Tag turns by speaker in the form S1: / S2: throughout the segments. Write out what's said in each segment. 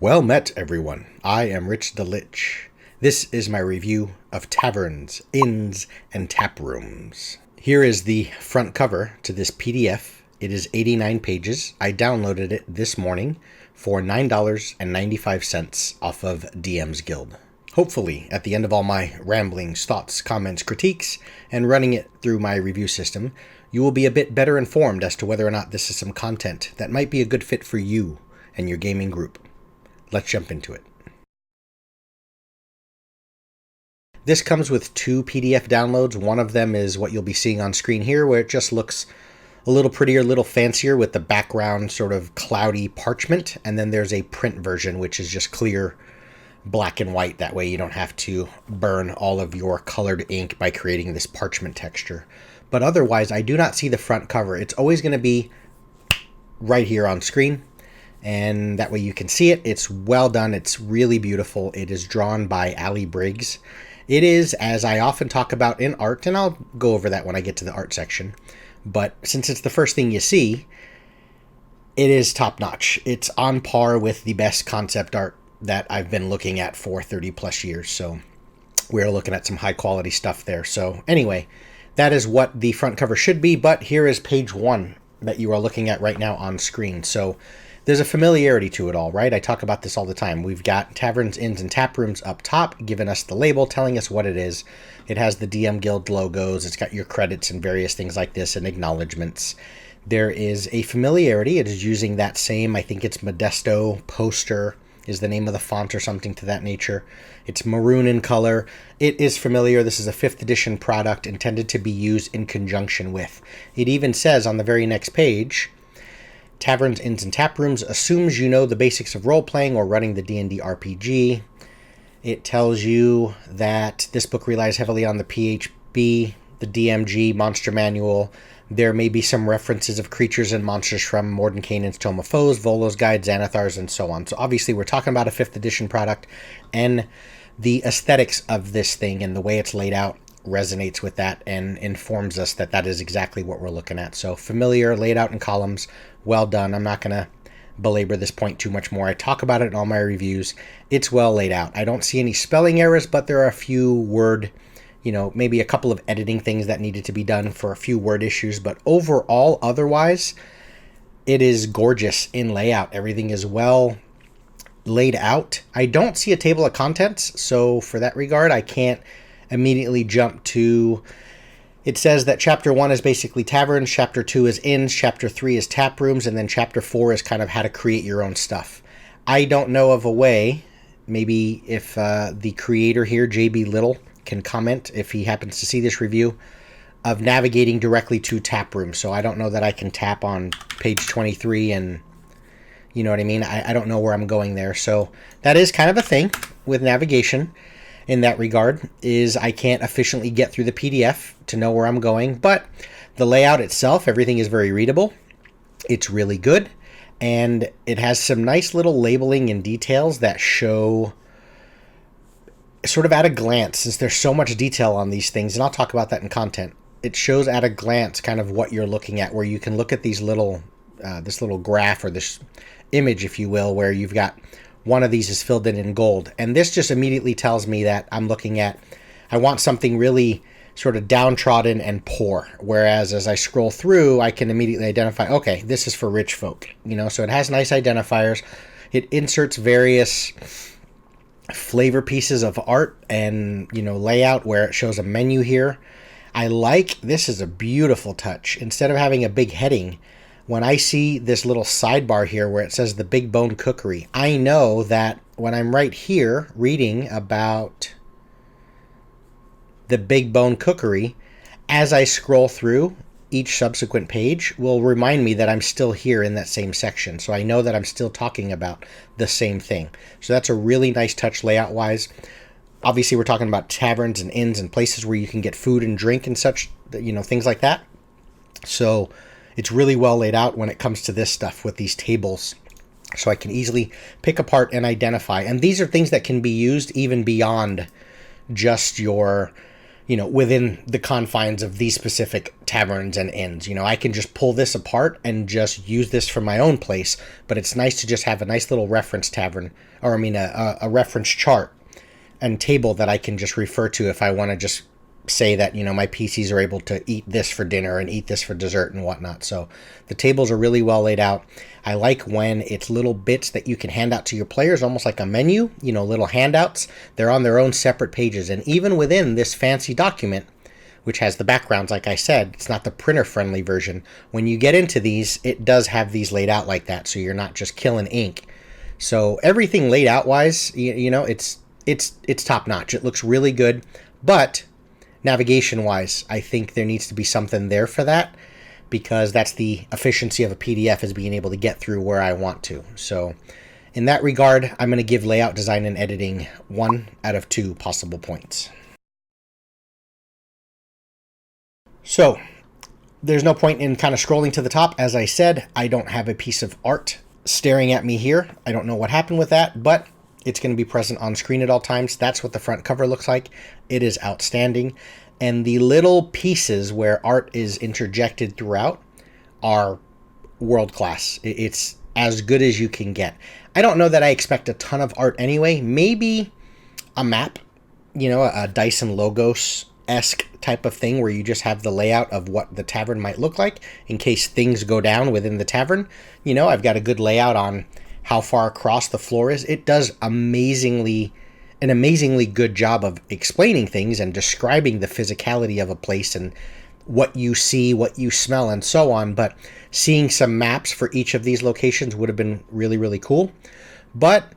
S1: Well met, everyone. I am Rich the Lich. This is my review of Taverns, Inns, and Taprooms. Here is the front cover to this PDF. It is 89 pages. I downloaded it this morning for $9.95 off of DM's Guild. Hopefully, at the end of all my ramblings, thoughts, comments, critiques, and running it through my review system, you will be a bit better informed as to whether or not this is some content that might be a good fit for you and your gaming group. Let's jump into it. This comes with two PDF downloads. One of them is what you'll be seeing on screen here, where it just looks a little prettier, a little fancier with the background sort of cloudy parchment. And then there's a print version, which is just clear black and white. That way you don't have to burn all of your colored ink by creating this parchment texture. But otherwise, I do not see the front cover. It's always going to be right here on screen. And that way you can see it. It's well done. It's really beautiful. It is drawn by Ali Briggs. It is, as I often talk about in art, and I'll go over that when I get to the art section, but since it's the first thing you see, it is top-notch. It's on par with the best concept art that I've been looking at for 30 plus years, so we're looking at some high-quality stuff there. So anyway, that is what the front cover should be, but here is page one that you are looking at right now on screen. So there's a familiarity to it all, right? I talk about this all the time. We've got Taverns, Inns, and Taprooms up top, giving us the label, telling us what it is. It has the DM Guild logos. It's got your credits and various things like this and acknowledgments. There is a familiarity. It is using that same, I think it's Modesto poster is the name of the font or something to that nature. It's maroon in color. It is familiar. This is a 5th edition product intended to be used in conjunction with. It even says on the very next page, Taverns, Inns, and Taprooms assumes you know the basics of role-playing or running the D&D RPG. It tells you that this book relies heavily on the PHB, the DMG, Monster Manual. There may be some references of creatures and monsters from Mordenkainen's Tome of Foes, Volo's Guide, Xanathar's, and so on. So obviously we're talking about a 5th edition product, and the aesthetics of this thing and the way it's laid out resonates with that and informs us that that is exactly what we're looking at. So familiar, laid out in columns, well done. I'm not going to belabor this point too much more. I talk about it in all my reviews. It's well laid out. I don't see any spelling errors, but there are a few word, maybe a couple of editing things that needed to be done for a few word issues, but overall, otherwise, it is gorgeous in layout. Everything is well laid out. I don't see a table of contents, so for that regard, I can't immediately jump to, it says that chapter 1 is basically taverns, chapter 2 is inns, chapter 3 is taprooms, and then chapter 4 is kind of how to create your own stuff. I don't know of a way, maybe if the creator here, JB Little, can comment if he happens to see this review, of navigating directly to taprooms. So I don't know that I can tap on page 23 and, you know what I mean? I don't know where I'm going there. So that is kind of a thing with navigation. In that regard, is I can't efficiently get through the PDF to know where I'm going, but the layout itself, everything is very readable. It's really good, and it has some nice little labeling and details that show sort of at a glance, since there's so much detail on these things, and I'll talk about that in content. It shows at a glance kind of what you're looking at, where you can look at these little, this little graph or this image, if you will, where you've got one of these is filled in gold. And this just immediately tells me that I'm looking at, I want something really sort of downtrodden and poor. Whereas as I scroll through, I can immediately identify, okay, this is for rich folk. So it has nice identifiers. It inserts various flavor pieces of art and, layout where it shows a menu here. This is a beautiful touch. Instead of having a big heading, when I see this little sidebar here where it says the Big Bone Cookery, I know that when I'm right here reading about the Big Bone Cookery, as I scroll through, each subsequent page will remind me that I'm still here in that same section. So I know that I'm still talking about the same thing. So that's a really nice touch layout-wise. Obviously, we're talking about taverns and inns and places where you can get food and drink and such, things like that. So it's really well laid out when it comes to this stuff with these tables. So I can easily pick apart and identify. And these are things that can be used even beyond just your within the confines of these specific taverns and inns. I can just pull this apart and just use this for my own place, but it's nice to just have a nice little reference tavern, or I mean a reference chart and table that I can just refer to if I want to just say that, my PCs are able to eat this for dinner and eat this for dessert and whatnot. So the tables are really well laid out. I like when it's little bits that you can hand out to your players, almost like a menu, little handouts. They're on their own separate pages. And even within this fancy document, which has the backgrounds, like I said, it's not the printer-friendly version. When you get into these, it does have these laid out like that, so you're not just killing ink. So everything laid out-wise, it's top-notch. It looks really good, but navigation-wise, I think there needs to be something there for that, because that's the efficiency of a PDF, is being able to get through where I want to. So in that regard, I'm going to give layout, design, and editing 1 out of 2 possible points. So there's no point in kind of scrolling to the top. As I said, I don't have a piece of art staring at me here. I don't know what happened with that, but it's going to be present on screen at all times. That's what the front cover looks like. It is outstanding. And the little pieces where art is interjected throughout are world class. It's as good as you can get. I don't know that I expect a ton of art anyway. Maybe a map, a Dyson Logos-esque type of thing where you just have the layout of what the tavern might look like in case things go down within the tavern. I've got a good layout on how far across the floor is. It does an amazingly good job of explaining things and describing the physicality of a place and what you see, what you smell, and so on. But seeing some maps for each of these locations would have been really, really cool. But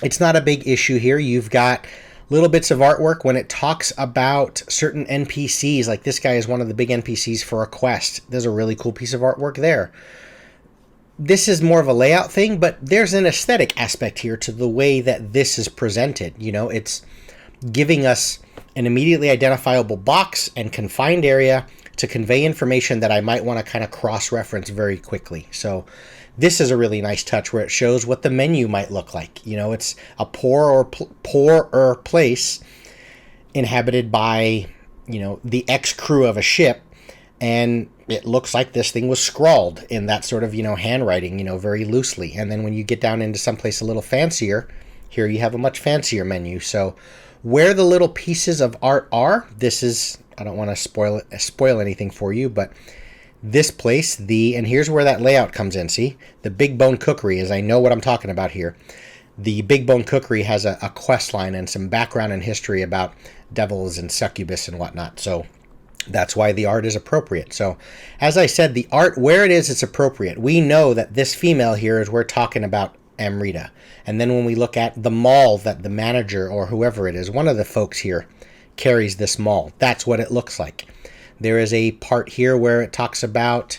S1: it's not a big issue here. You've got little bits of artwork when it talks about certain NPCs, like this guy is one of the big NPCs for a quest. There's a really cool piece of artwork there. This is more of a layout thing, but there's an aesthetic aspect here to the way that this is presented. It's giving us an immediately identifiable box and confined area to convey information that I might want to kind of cross-reference very quickly. So this is a really nice touch where it shows what the menu might look like. It's a poorer place inhabited by, the ex-crew of a ship, and it looks like this thing was scrawled in that sort of, handwriting, very loosely. And then when you get down into someplace a little fancier, here you have a much fancier menu. So where the little pieces of art are, this is, I don't want to spoil anything for you, but this place, and here's where that layout comes in. See, the Big Bone Cookery, as I know what I'm talking about here. The Big Bone Cookery has a quest line and some background and history about devils and succubus and whatnot. So that's why the art is appropriate. So, as I said, the art, where it is, it's appropriate. We know that this female here is, we're talking about Amrita. And then when we look at the mall that the manager, or whoever it is, one of the folks here, carries this mall, that's what it looks like. There is a part here where it talks about,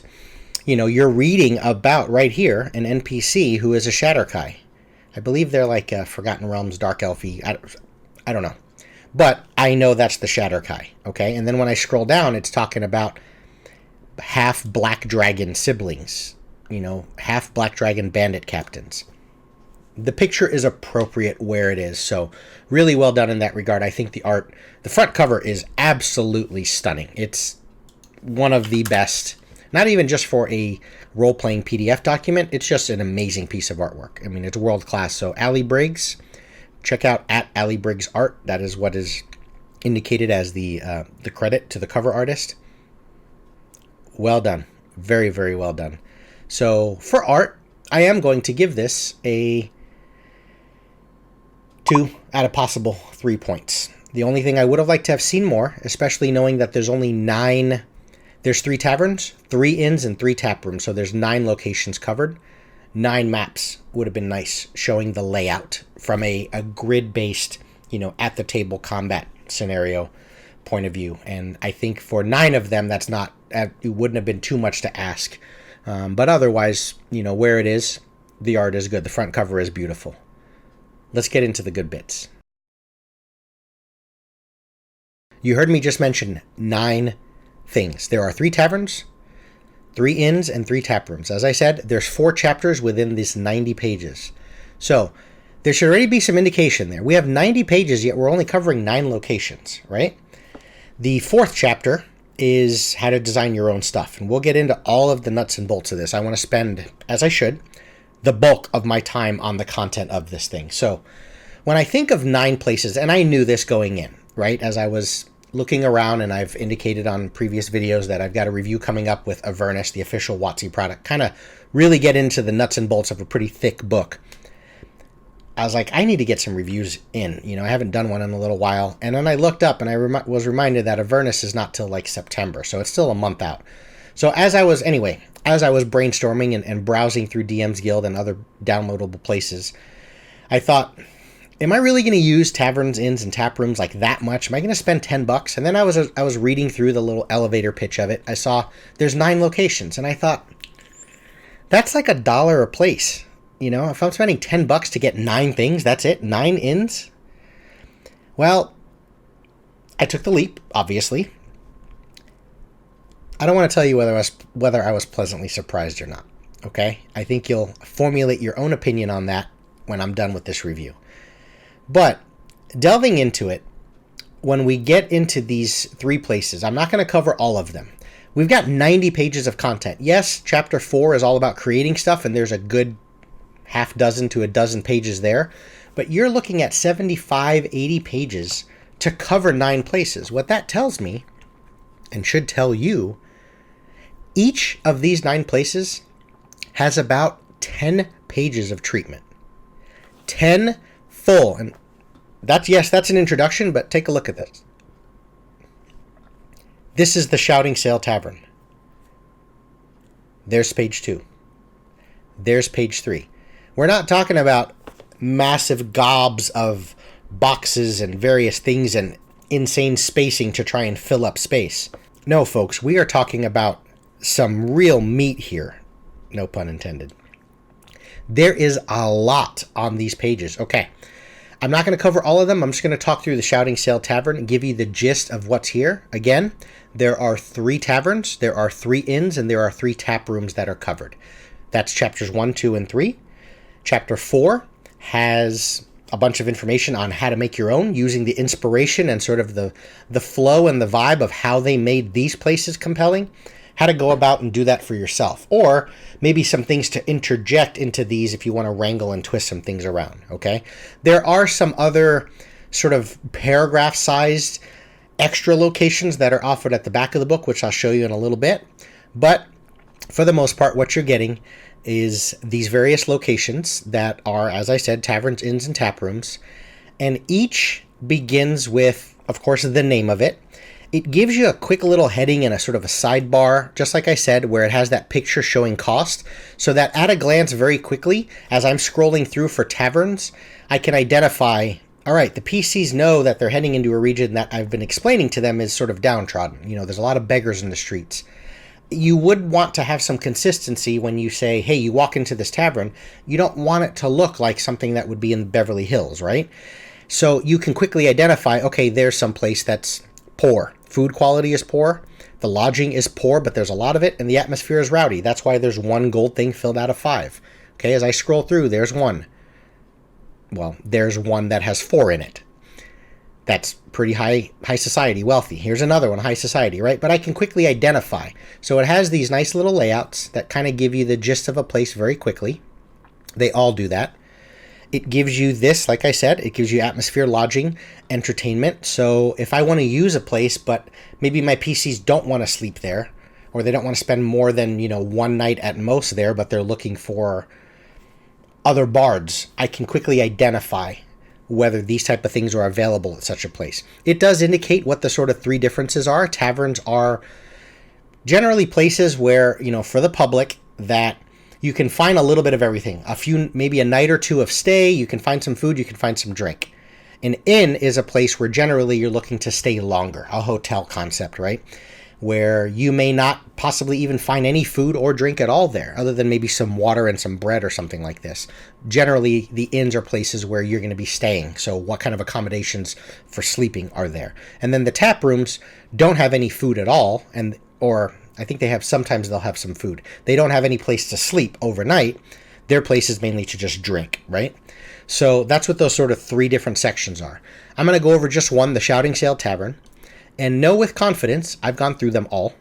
S1: you're reading about, right here, an NPC who is a Shatterkai. I believe they're like Forgotten Realms, Dark Elfie. I don't know. But I know that's the Shatterkai, okay? And then when I scroll down, it's talking about half Black Dragon siblings, half Black Dragon bandit captains. The picture is appropriate where it is, so really well done in that regard. I think the front cover is absolutely stunning. It's one of the best, not even just for a role-playing PDF document, it's just an amazing piece of artwork. I mean, it's world-class. So Ali Briggs, check out @AllieBriggsArt. That is what is indicated as the credit to the cover artist. Well done. Very, very well done. So for art, I am going to give this a 2 out of possible 3 points. The only thing I would have liked to have seen more, especially knowing that there's only 9, there's 3 taverns, 3 inns, and 3 taprooms. So there's 9 locations covered. 9 maps would have been nice, showing the layout from a grid-based, at the table combat scenario point of view. And I think for 9 of them, that's not, it wouldn't have been too much to ask. But otherwise, where it is, the art is good. The front cover is beautiful. Let's get into the good bits. You heard me just mention 9 things. There are 3 taverns, 3 inns, and 3 taprooms. As I said, there's 4 chapters within this 90 pages. So there should already be some indication there. We have 90 pages, yet we're only covering 9 locations, right? The fourth chapter is how to design your own stuff. And we'll get into all of the nuts and bolts of this. I want to spend, as I should, the bulk of my time on the content of this thing. So when I think of 9 places, and I knew this going in, right? As I was looking around, and I've indicated on previous videos that I've got a review coming up with Avernus, the official WotC product, kind of really get into the nuts and bolts of a pretty thick book. I was like, I need to get some reviews in. You know, I haven't done one in a little while. And then I looked up and I was reminded that Avernus is not till like September. So it's still a month out. So as I was brainstorming and browsing through DM's Guild and other downloadable places, I thought, am I really going to use Taverns, Inns, and Taprooms like that much? Am I going to spend $10? And then I was reading through the little elevator pitch of it. I saw there's 9 locations. And I thought, that's like $1 a place. You know, if I'm spending $10 to get 9 things, that's it? 9 inns? Well, I took the leap, obviously. I don't want to tell you whether I was pleasantly surprised or not, okay? I think you'll formulate your own opinion on that when I'm done with this review. But delving into it, when we get into these 3 places, I'm not going to cover all of them. We've got 90 pages of content. Yes, Chapter 4 is all about creating stuff, and there's a good half dozen to a dozen pages there, but you're looking at 75, 80 pages to cover 9 places. What that tells me, and should tell you, each of these 9 places has about 10 pages of treatment. 10 full. And that's an introduction, but take a look at this. This is the Shouting Sail Tavern. There's page 2. There's page 3. We're not talking about massive gobs of boxes and various things and insane spacing to try and fill up space. No, folks, we are talking about some real meat here. No pun intended. There is a lot on these pages. Okay, I'm not going to cover all of them. I'm just going to talk through the Shouting Sail Tavern and give you the gist of what's here. Again, there are 3 taverns, there are 3 inns, and there are 3 tap rooms that are covered. That's chapters 1, 2, and 3. Chapter 4 has a bunch of information on how to make your own using the inspiration and sort of the flow and the vibe of how they made these places compelling, how to go about and do that for yourself, or maybe some things to interject into these if you want to wrangle and twist some things around, okay? There are some other sort of paragraph-sized extra locations that are offered at the back of the book, which I'll show you in a little bit, but for the most part, what you're getting is these various locations that are, as I said, taverns, inns, and taprooms, and each begins with, of course, the name of it. It gives you a quick little heading and a sort of a sidebar, just like I said, where it has that picture showing cost, so that at a glance very quickly, as I'm scrolling through for taverns, I can identify, all right, the PCs know that they're heading into a region that I've been explaining to them is sort of downtrodden. You know, there's a lot of beggars in the streets. You would want to have some consistency when you say, hey, you walk into this tavern. You don't want it to look like something that would be in Beverly Hills, right? So you can quickly identify, okay, there's some place that's poor. Food quality is poor. The lodging is poor, but there's a lot of it, and the atmosphere is rowdy. That's why there's 1 gold thing filled out of 5. Okay, as I scroll through, there's 1. Well, there's 1 that has 4 in it. That's pretty high society, wealthy. Here's another one, high society, right? But I can quickly identify. So it has these nice little layouts that kind of give you the gist of a place very quickly. They all do that. It gives you this, like I said, it gives you atmosphere, lodging, entertainment. So if I want to use a place, but maybe my PCs don't want to sleep there, or they don't want to spend more than, 1 night at most there, but they're looking for other bards, I can quickly identify whether these type of things are available at such a place. It does indicate what the sort of 3 differences are. Taverns are generally places where, for the public, that you can find a little bit of everything. Maybe a night or 2 of stay, you can find some food, you can find some drink. An inn is a place where generally you're looking to stay longer, a hotel concept, right? Where you may not possibly even find any food or drink at all there, other than maybe some water and some bread or something like this. Generally, the inns are places where you're going to be staying, so what kind of accommodations for sleeping are there? And then the tap rooms don't have any food at all, or I think sometimes they'll have some food. They don't have any place to sleep overnight. Their place is mainly to just drink, right? So that's what those sort of 3 different sections are. I'm going to go over just one, the Shouting Sail Tavern. and know with confidence, I've gone through them all.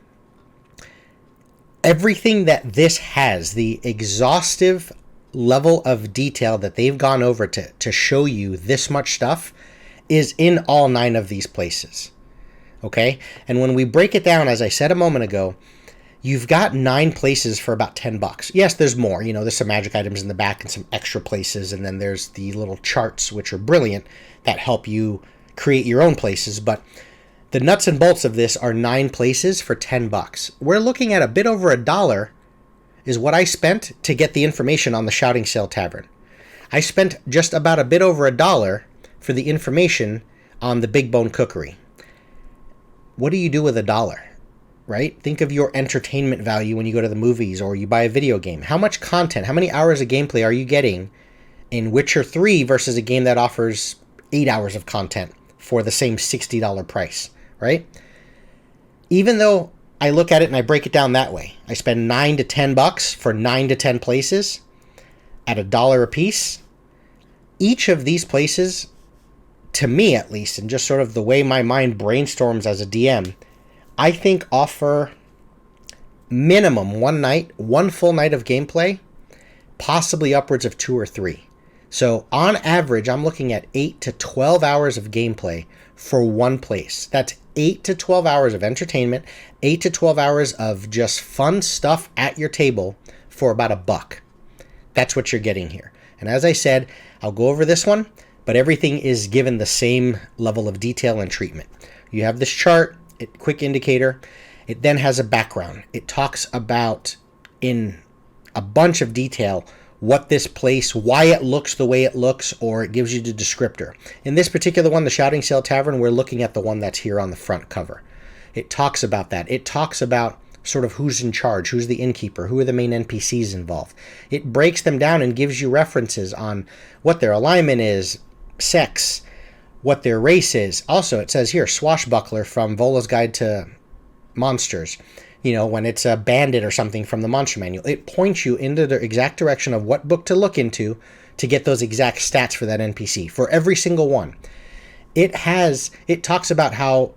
S1: Everything that this has, the exhaustive level of detail that they've gone over to show you this much stuff, is in all 9 of these places. Okay? And when we break it down, as I said a moment ago, you've got 9 places for about $10. Yes, there's more. There's some magic items in the back and some extra places, and then there's the little charts, which are brilliant, that help you create your own places. But the nuts and bolts of this are 9 places for $10. We're looking at a bit over $1 is what I spent to get the information on the Shouting Sail Tavern. I spent just about a bit over $1 for the information on the Big Bone Cookery. What do you do with $1? Right? Think of your entertainment value when you go to the movies or you buy a video game. How much content, how many hours of gameplay are you getting in Witcher 3 versus a game that offers 8 hours of content for the same $60 price, right? Even though I look at it and I break it down that way, I spend $9 to $10 for 9 to 10 places at $1 a piece. Each of these places, to me at least, and just sort of the way my mind brainstorms as a DM, I think offer minimum one full night of gameplay, possibly upwards of 2 or 3. So on average, I'm looking at 8 to 12 hours of gameplay for one place. That's 8 to 12 hours of entertainment, 8 to 12 hours of just fun stuff at your table for about $1. That's what you're getting here. And as I said, I'll go over this one, but everything is given the same level of detail and treatment. You have this chart, quick indicator. It then has a background. It talks about, in a bunch of detail, what this place, why it looks the way it looks, or it gives you the descriptor. In this particular one, the Shouting Sail Tavern, we're looking at the one that's here on the front cover. It talks about that. It talks about sort of who's in charge, who's the innkeeper, who are the main NPCs involved. It breaks them down and gives you references on what their alignment is, sex, what their race is. Also, it says here, Swashbuckler from Vola's Guide to Monsters. When it's a bandit or something from the Monster Manual. It points you into the exact direction of what book to look into to get those exact stats for that NPC, for every single one. It talks about how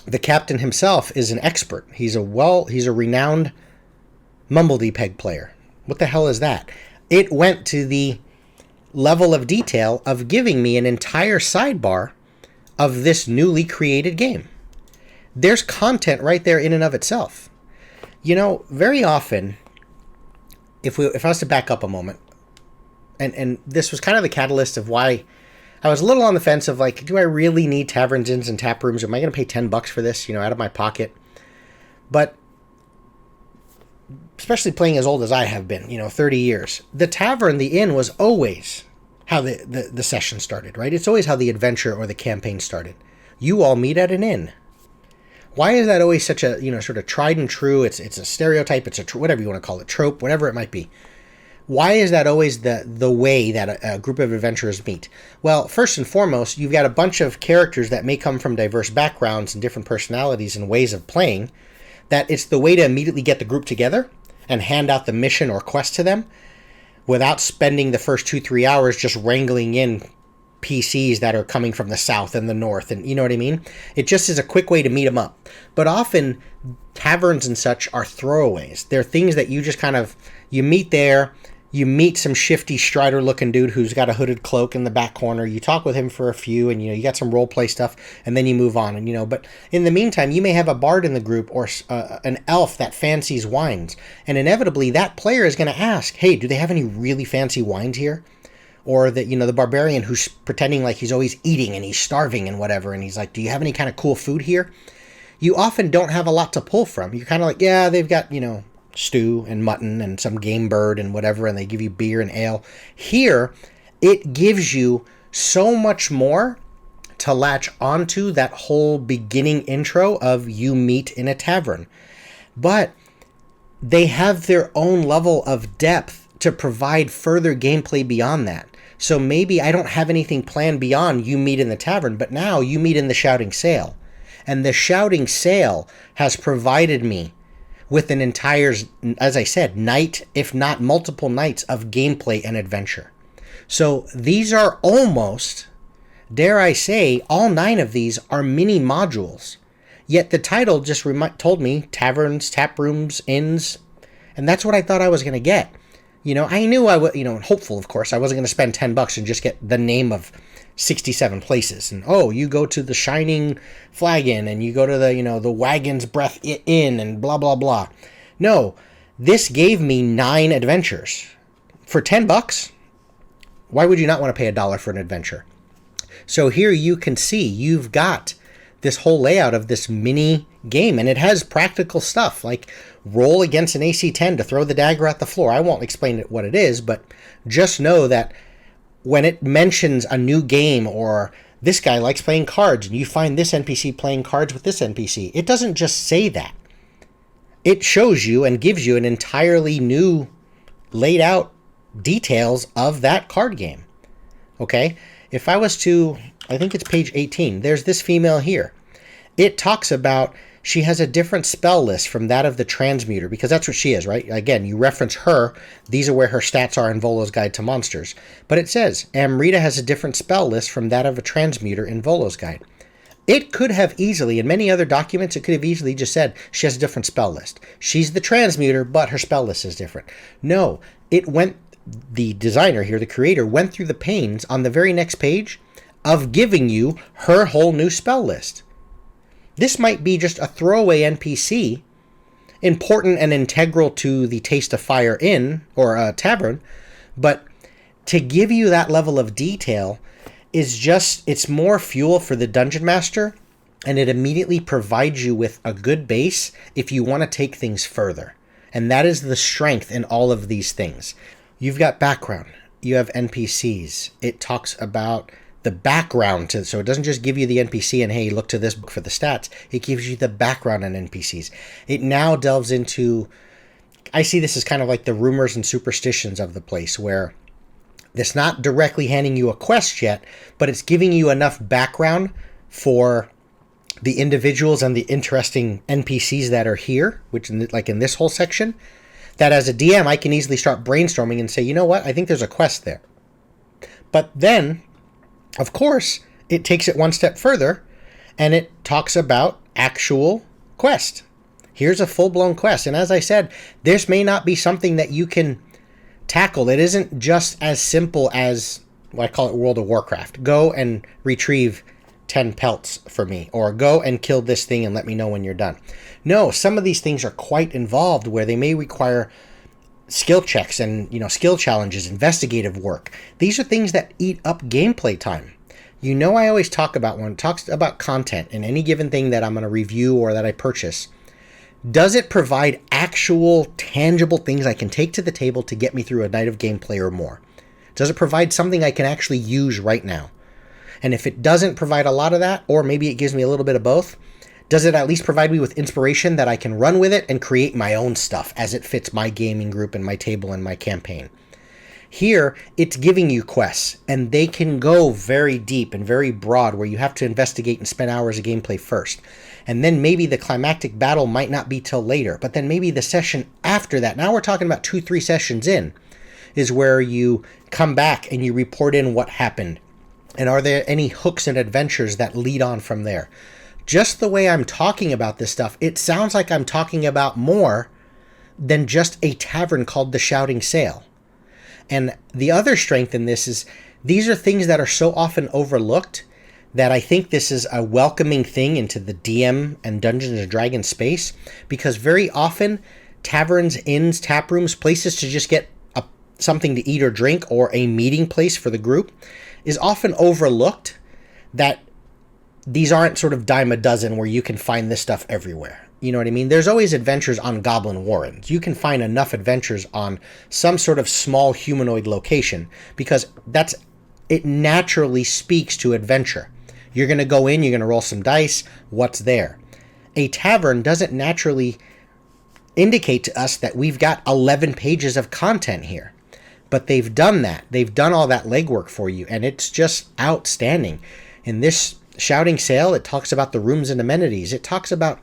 S1: the captain himself is an expert. He's a renowned Mumbledy-Peg player. What the hell is that? It went to the level of detail of giving me an entire sidebar of this newly created game. There's content right there in and of itself. Very often, if I was to back up a moment, and this was kind of the catalyst of why I was a little on the fence of like, do I really need Taverns, Inns, and Taprooms? Am I going to pay $10 for this, out of my pocket? But especially playing as old as I have been, 30 years, the tavern, the inn, was always how the session started, right? It's always how the adventure or the campaign started. You all meet at an inn. Why is that always such a, sort of tried and true? It's a stereotype. It's whatever you want to call it, trope, whatever it might be. Why is that always the way that a group of adventurers meet? Well, first and foremost, you've got a bunch of characters that may come from diverse backgrounds and different personalities and ways of playing, that it's the way to immediately get the group together and hand out the mission or quest to them without spending the first 2-3 hours just wrangling in PCs that are coming from the south and the north, and you know what I mean? It just is a quick way to meet them up. But often, taverns and such are throwaways. They're things that you just kind of, you meet there, you meet some shifty Strider-looking dude who's got a hooded cloak in the back corner, you talk with him for a few, and you got some role-play stuff, and then you move on, and but in the meantime, you may have a bard in the group, or an elf that fancies wines, and inevitably, that player is going to ask, hey, do they have any really fancy wines here? Or the barbarian who's pretending like he's always eating and he's starving and whatever, and he's like, do you have any kind of cool food here? You often don't have a lot to pull from. You're kind of like, yeah, they've got, stew and mutton and some game bird and whatever, and they give you beer and ale. Here, it gives you so much more to latch onto that whole beginning intro of you meet in a tavern. But they have their own level of depth to provide further gameplay beyond that. So maybe I don't have anything planned beyond you meet in the tavern, but now you meet in the Shouting Sail. And the Shouting Sail has provided me with an entire, as I said, night, if not multiple nights of gameplay and adventure. So these are almost, dare I say, all 9 of these are mini modules. Yet the title just told me taverns, taprooms, inns, and that's what I thought I was going to get. I knew I would, hopeful, of course, I wasn't going to spend $10 and just get the name of 67 places. And, you go to the Shining Flagon, and you go to the Wagon's Breath Inn, and blah, blah, blah. No, this gave me 9 adventures. For $10, why would you not want to pay $1 for an adventure? So here you can see you've got this whole layout of this mini game, and it has practical stuff like roll against an AC-10 to throw the dagger at the floor. I won't explain what it is, but just know that when it mentions a new game or this guy likes playing cards and you find this NPC playing cards with this NPC, it doesn't just say that. It shows you and gives you an entirely new laid out details of that card game. Okay? If I was to, I think it's page 18, there's this female here. It talks about she has a different spell list from that of the transmuter, because that's what she is, right? Again, you reference her. These are where her stats are in Volo's Guide to Monsters. But it says, Amrita has a different spell list from that of a transmuter in Volo's Guide. It could have easily, in many other documents, it could have easily just said she has a different spell list. She's the transmuter, but her spell list is different. No, the designer here, the creator, went through the pains on the very next page of giving you her whole new spell list. This might be just a throwaway NPC, important and integral to the Taste of Fire Inn or a tavern, but to give you that level of detail is it's more fuel for the dungeon master, and it immediately provides you with a good base if you want to take things further. And that is the strength in all of these things. You've got background. You have NPCs. It talks about the background, so it doesn't just give you the NPC and, hey, look to this book for the stats. It gives you the background on NPCs. It now delves into, I see this as kind of like the rumors and superstitions of the place, where it's not directly handing you a quest yet, but it's giving you enough background for the individuals and the interesting NPCs that are here, which like in this whole section, that as a DM, I can easily start brainstorming and say, you know what, I think there's a quest there. But then, of course, it takes it one step further, and it talks about actual quest. Here's a full-blown quest. And as I said, this may not be something that you can tackle. It isn't just as simple as, I call it World of Warcraft. Go and retrieve 10 pelts for me, or go and kill this thing and let me know when you're done. No, some of these things are quite involved, where they may require skill checks and skill challenges, investigative work. These are things that eat up gameplay time. I always talk about, when it talks about content in any given thing that I'm going to review or that I purchase, does it provide actual tangible things I can take to the table to get me through a night of gameplay or more? Does it provide something I can actually use right now? And if it doesn't provide a lot of that, or maybe it gives me a little bit of both, does it at least provide me with inspiration that I can run with it and create my own stuff as it fits my gaming group and my table and my campaign? Here, it's giving you quests, and they can go very deep and very broad, where you have to investigate and spend hours of gameplay first. And then maybe the climactic battle might not be till later, but then maybe the session after that, now we're talking about 2-3 sessions in, is where you come back and you report in what happened. And are there any hooks and adventures that lead on from there? Just the way I'm talking about this stuff, it sounds like I'm talking about more than just a tavern called the Shouting Sail. And the other strength in this is, these are things that are so often overlooked that I think this is a welcoming thing into the DM and Dungeons & Dragons space, because very often taverns, inns, taprooms, places to just get something to eat or drink, or a meeting place for the group, is often overlooked, that these aren't sort of dime a dozen where you can find this stuff everywhere. You know what I mean? There's always adventures on Goblin Warrens. You can find enough adventures on some sort of small humanoid location, because it naturally speaks to adventure. You're going to go in, you're going to roll some dice, what's there? A tavern doesn't naturally indicate to us that we've got 11 pages of content here. But they've done that. They've done all that legwork for you, and it's just outstanding. In this Shouting Sail, it talks about the rooms and amenities. It talks about,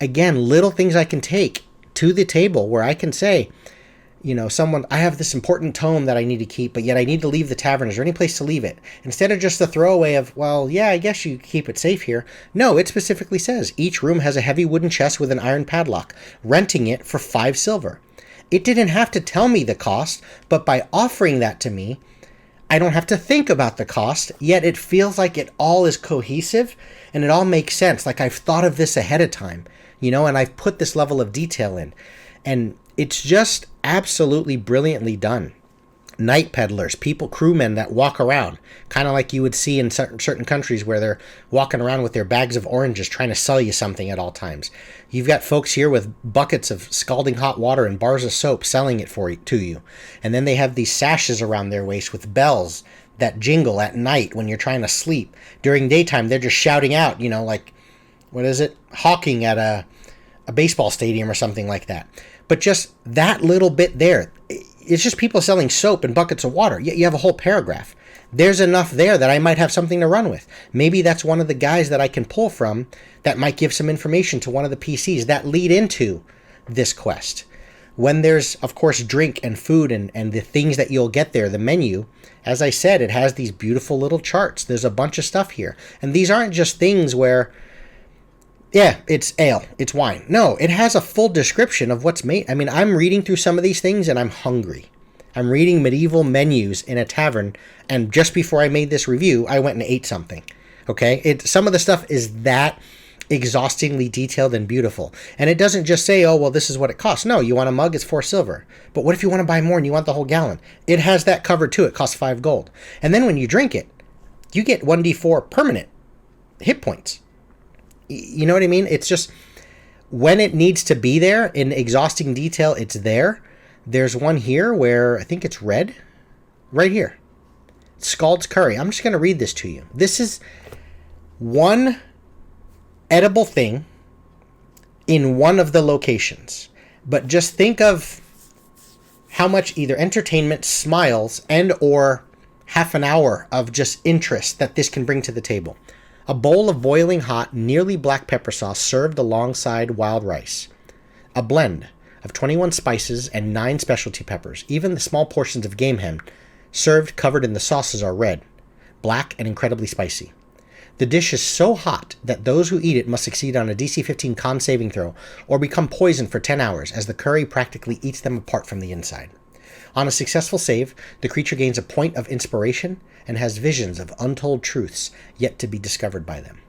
S1: again, little things I can take to the table where I can say, Someone, I have this important tome that I need to keep, but yet I need to leave the tavern. Is there any place to leave it? Instead of just the throwaway of, well, yeah, I guess you keep it safe here. No, it specifically says each room has a heavy wooden chest with an iron padlock, renting it for 5 silver. It didn't have to tell me the cost, but by offering that to me, I don't have to think about the cost, yet it feels like it all is cohesive and it all makes sense. Like I've thought of this ahead of time, and I've put this level of detail in. And it's just absolutely brilliantly done. Night peddlers, crewmen that walk around, kind of like you would see in certain countries where they're walking around with their bags of oranges trying to sell you something at all times. You've got folks here with buckets of scalding hot water and bars of soap selling it to you. And then they have these sashes around their waist with bells that jingle at night when you're trying to sleep. During daytime, they're just shouting out, like, what is it? Hawking at a baseball stadium or something like that. But just that little bit there, it's just people selling soap and buckets of water. Yet you have a whole paragraph. There's enough there that I might have something to run with. Maybe that's one of the guys that I can pull from that might give some information to one of the PCs that lead into this quest. When there's, of course, drink and food and the things that you'll get there, the menu, as I said, it has these beautiful little charts. There's a bunch of stuff here. And these aren't just things where, yeah, it's ale, it's wine. No, it has a full description of what's made. I mean, I'm reading through some of these things and I'm hungry. I'm reading medieval menus in a tavern, and just before I made this review, I went and ate something. Okay? Some of the stuff is that exhaustingly detailed and beautiful. And it doesn't just say, oh, well, this is what it costs. No, you want a mug, it's 4 silver. But what if you want to buy more and you want the whole gallon? It has that covered too. It costs 5 gold. And then when you drink it, you get 1d4 permanent hit points. You know what I mean? It's just when it needs to be there in exhausting detail, it's there. There's one here where I think it's red. Right here. Scald's Curry. I'm just going to read this to you. This is one edible thing in one of the locations. But just think of how much either entertainment, smiles, and or half an hour of just interest that this can bring to the table. A bowl of boiling hot, nearly black pepper sauce served alongside wild rice. A blend of 21 spices and 9 specialty peppers. Even the small portions of game hen served covered in the sauces are red, black, and incredibly spicy. The dish is so hot that those who eat it must succeed on a DC 15 con saving throw or become poisoned for 10 hours as the curry practically eats them apart from the inside. On a successful save, the creature gains a point of inspiration and has visions of untold truths yet to be discovered by them.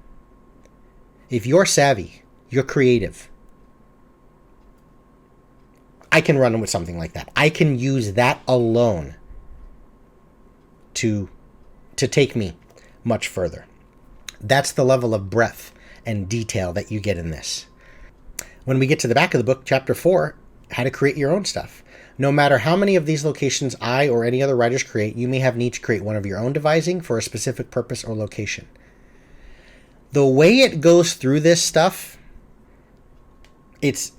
S1: If you're savvy, you're creative, I can run with something like that. I can use that alone to take me much further. That's the level of breadth and detail that you get in this. When we get to the back of the book, chapter 4, how to create your own stuff. No matter how many of these locations I or any other writers create, you may have need to create one of your own devising for a specific purpose or location. The way it goes through this stuff, it's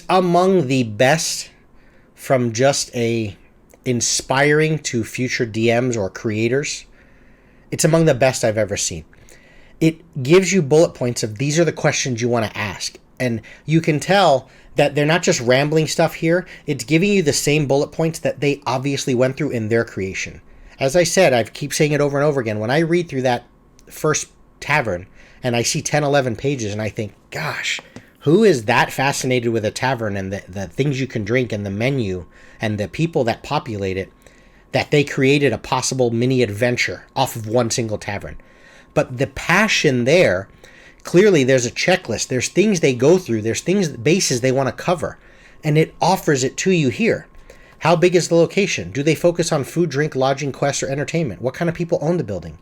S1: among the best from just a inspiring to future DMs or creators. It's among the best I've ever seen. It gives you bullet points of these are the questions you want to ask. And you can tell that they're not just rambling stuff here. It's giving you the same bullet points that they obviously went through in their creation. As I said, I keep saying it over and over again. When I read through that first tavern and I see 10, 11 pages and I think, gosh, who is that fascinated with a tavern and the things you can drink and the menu and the people that populate it, that they created a possible mini adventure off of one single tavern. But the passion there, clearly there's a checklist. There's things they go through. There's bases they want to cover. And it offers it to you here. How big is the location? Do they focus on food, drink, lodging, quests, or entertainment? What kind of people own the building?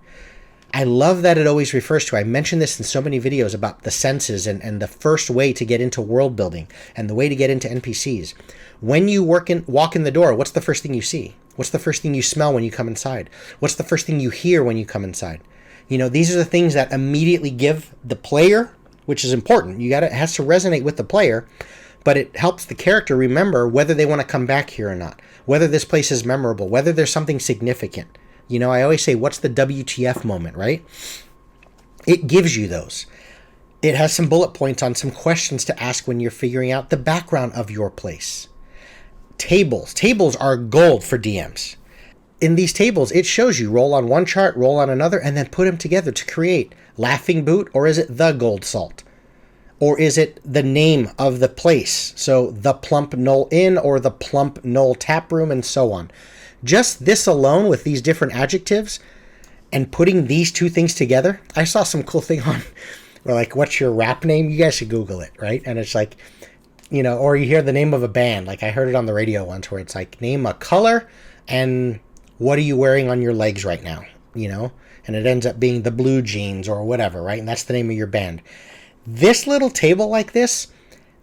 S1: I love that it always refers to, I mentioned this in so many videos about the senses and the first way to get into world building and the way to get into NPCs. When you walk in the door, what's the first thing you see? What's the first thing you smell when you come inside? What's the first thing you hear when you come inside? You know, these are the things that immediately give the player, which is important. It has to resonate with the player, but it helps the character remember whether they want to come back here or not, whether this place is memorable, whether there's something significant. You know, I always say, what's the WTF moment, right? It gives you those. It has some bullet points on some questions to ask when you're figuring out the background of your place. Tables. Tables are gold for DMs. In these tables, it shows you roll on one chart, roll on another, and then put them together to create Laughing Boot, or is it the Gold Salt? Or is it the name of the place? So the Plump Knoll Inn or the Plump Knoll Taproom and so on. Just this alone with these different adjectives and putting these two things together. I saw some cool thing on where like, what's your rap name? You guys should Google it, right? And it's like, you know, or you hear the name of a band. Like I heard it on the radio once where it's like, name a color and what are you wearing on your legs right now? You know, and it ends up being the Blue Jeans or whatever, right? And that's the name of your band. This little table like this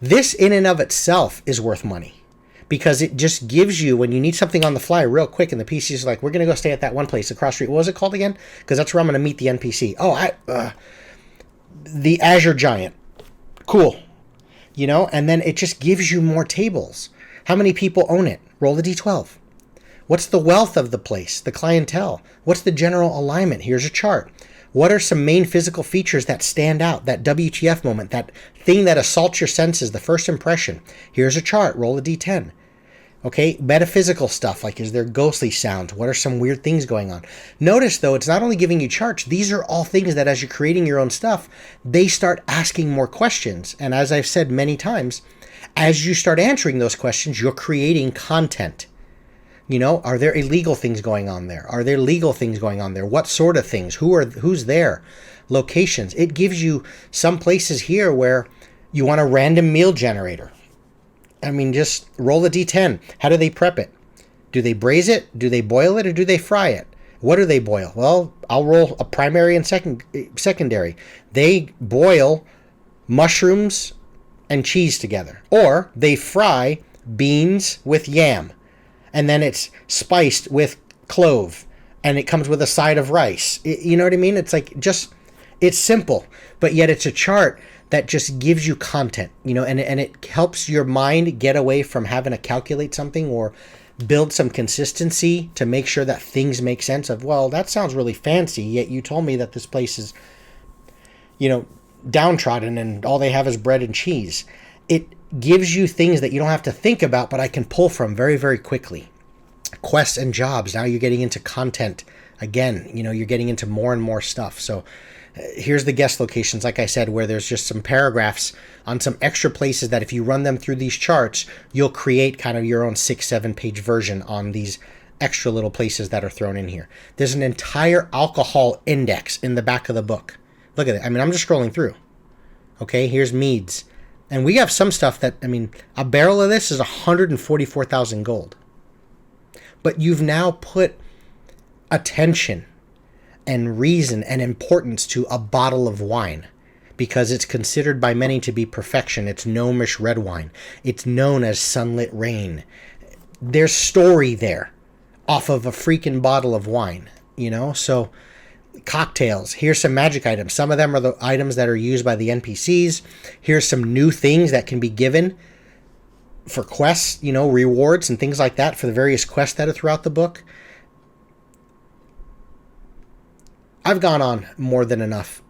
S1: in and of itself is worth money because it just gives you, when you need something on the fly real quick and the PC's like, we're going to go stay at that one place across the street. What was it called again? Because that's where I'm going to meet the NPC. The Azure Giant. Cool. You know, and then it just gives you more tables. How many people own it? Roll the D12. What's the wealth of the place, the clientele? What's the general alignment? Here's a chart. What are some main physical features that stand out, that WTF moment, that thing that assaults your senses, the first impression? Here's a chart. Roll a D10. Okay, metaphysical stuff, like is there ghostly sounds? What are some weird things going on? Notice, though, it's not only giving you charts. These are all things that as you're creating your own stuff, they start asking more questions. And as I've said many times, as you start answering those questions, you're creating content. You know, are there illegal things going on there? Are there legal things going on there? What sort of things? Who's there? Locations. It gives you some places here where you want a random meal generator. I mean, just roll a D10. How do they prep it? Do they braise it? Do they boil it? Or do they fry it? What do they boil? Well, I'll roll a primary and secondary. They boil mushrooms and cheese together. Or they fry beans with yam. And then it's spiced with clove, and it comes with a side of rice. You know what I mean? It's like it's simple, but yet it's a chart that just gives you content, you know, and it helps your mind get away from having to calculate something or build some consistency to make sure that things make sense of, well, that sounds really fancy, yet you told me that this place is, you know, downtrodden and all they have is bread and cheese. It gives you things that you don't have to think about, but I can pull from very, very quickly. Quests and jobs. Now you're getting into content again. You know, you're getting into more and more stuff. So here's the guest locations, like I said, where there's just some paragraphs on some extra places that if you run them through these charts, you'll create kind of your own 6-7 page version on these extra little places that are thrown in here. There's an entire alcohol index in the back of the book. Look at it. I mean, I'm just scrolling through. Okay, here's meads. And we have some stuff that, I mean, a barrel of this is 144,000 gold. But you've now put attention and reason and importance to a bottle of wine because it's considered by many to be perfection. It's gnomish red wine. It's known as sunlit rain. There's story there off of a freaking bottle of wine, you know? So cocktails. Here's some magic items. Some of them are the items that are used by the NPCs. Here's some new things that can be given for quests, you know, rewards and things like that for the various quests that are throughout the book. I've gone on more than enough.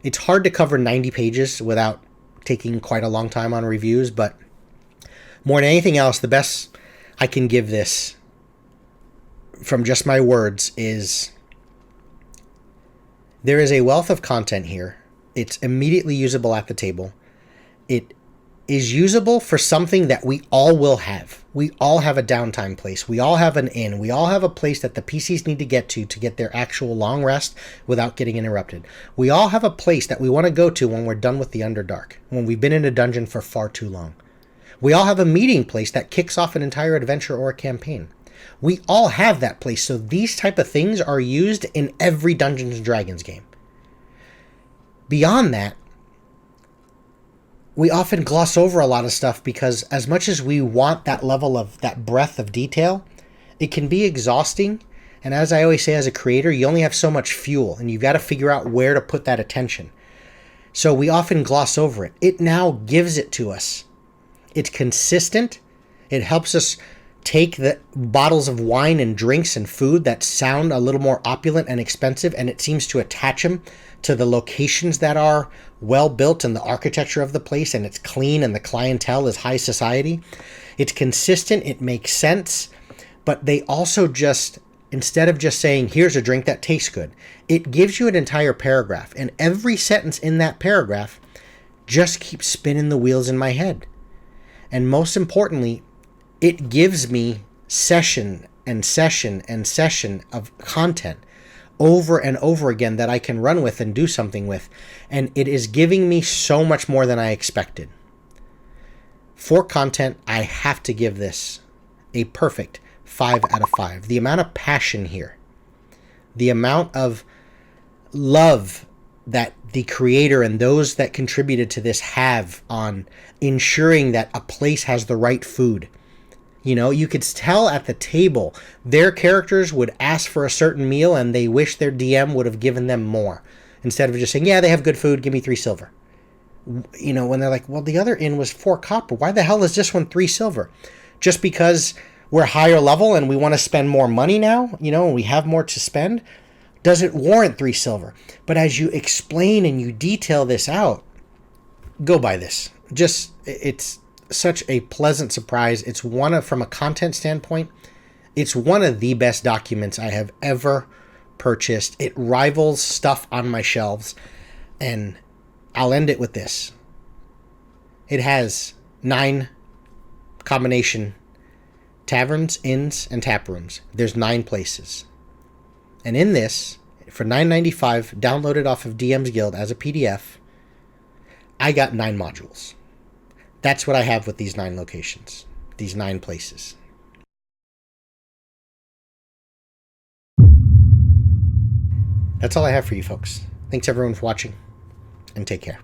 S1: It's hard to cover 90 pages without taking quite a long time on reviews, but more than anything else, the best I can give this from just my words is there is a wealth of content here. It's immediately usable at the table. It is usable for something that we all will have. We all have a downtime place. We all have an inn. We all have a place that the PCs need to get their actual long rest without getting interrupted. We all have a place that we want to go to when we're done with the Underdark, when we've been in a dungeon for far too long. We all have a meeting place that kicks off an entire adventure or a campaign. We all have that place, so these type of things are used in every Dungeons & Dragons game. Beyond that, we often gloss over a lot of stuff because as much as we want that level of that breadth of detail, it can be exhausting. And as I always say, as a creator, you only have so much fuel and you've got to figure out where to put that attention. So we often gloss over it. It now gives it to us. It's consistent. It helps us take the bottles of wine and drinks and food that sound a little more opulent and expensive, and it seems to attach them to the locations that are well built and the architecture of the place, and it's clean and the clientele is high society. It's consistent, it makes sense, but they also just, instead of just saying, here's a drink that tastes good, it gives you an entire paragraph, and every sentence in that paragraph just keeps spinning the wheels in my head. And most importantly, it gives me session and session and session of content over and over again that I can run with and do something with. And it is giving me so much more than I expected. For content, I have to give this a perfect 5 out of 5. The amount of passion here, the amount of love that the creator and those that contributed to this have on ensuring that a place has the right food. You know, you could tell at the table, their characters would ask for a certain meal and they wish their DM would have given them more. Instead of just saying, yeah, they have good food, give me 3 silver. You know, when they're like, well, the other inn was 4 copper. Why the hell is this one 3 silver? Just because we're higher level and we want to spend more money now, you know, and we have more to spend, doesn't warrant 3 silver. But as you explain and you detail this out, go buy this. Just, it's such a pleasant surprise. It's one of, from a content standpoint, it's one of the best documents I have ever purchased. It rivals stuff on my shelves, and I'll end it with this. It has 9 combination taverns, inns, and taprooms. There's 9 places. And in this, for $9.95, downloaded off of DM's Guild as a PDF, I got 9 modules. That's what I have with these 9 locations, these 9 places. That's all I have for you folks. Thanks everyone for watching, and take care.